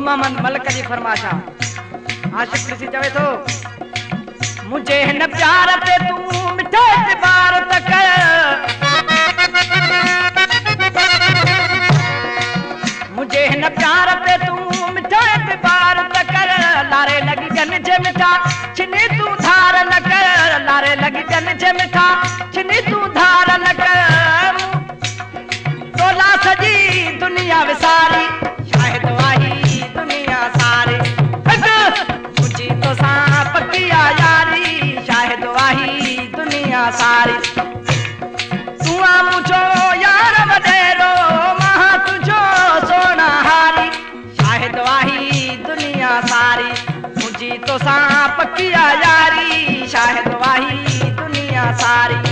मोहम्मद मलक जी फरमाशा आशिक ऋषि चवे थो मुझे न प्यार ते तू मिठे बार तक मुझे न प्यार ते तू मिठे बार तक लारे लगी गन जे मिठा छिनी तू धार न कर लारे लगी गन जे मिठा छिनी तू धार न कर तोला सजी दुनिया विसारी शायद वाही दुनिया सारी मुझी तो सांप किया यारी शायद वाही दुनिया सारी तुआ मुझो यार वडेरो महा तुझो सोना हारी शायद वाही दुनिया सारी मुझी तो सांप किया यारी शायद वाही दुनिया सारी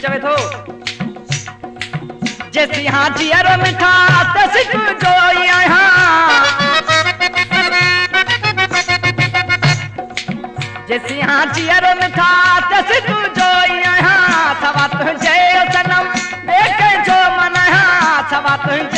चवे थो जैसी हाँ जियर मिठा तसी तू जोई हाँ जैसी हाँ जियर मिठा तसी तू जोई हाँ सवा तुझे सनम देख जो मन हाँ सवा तुझे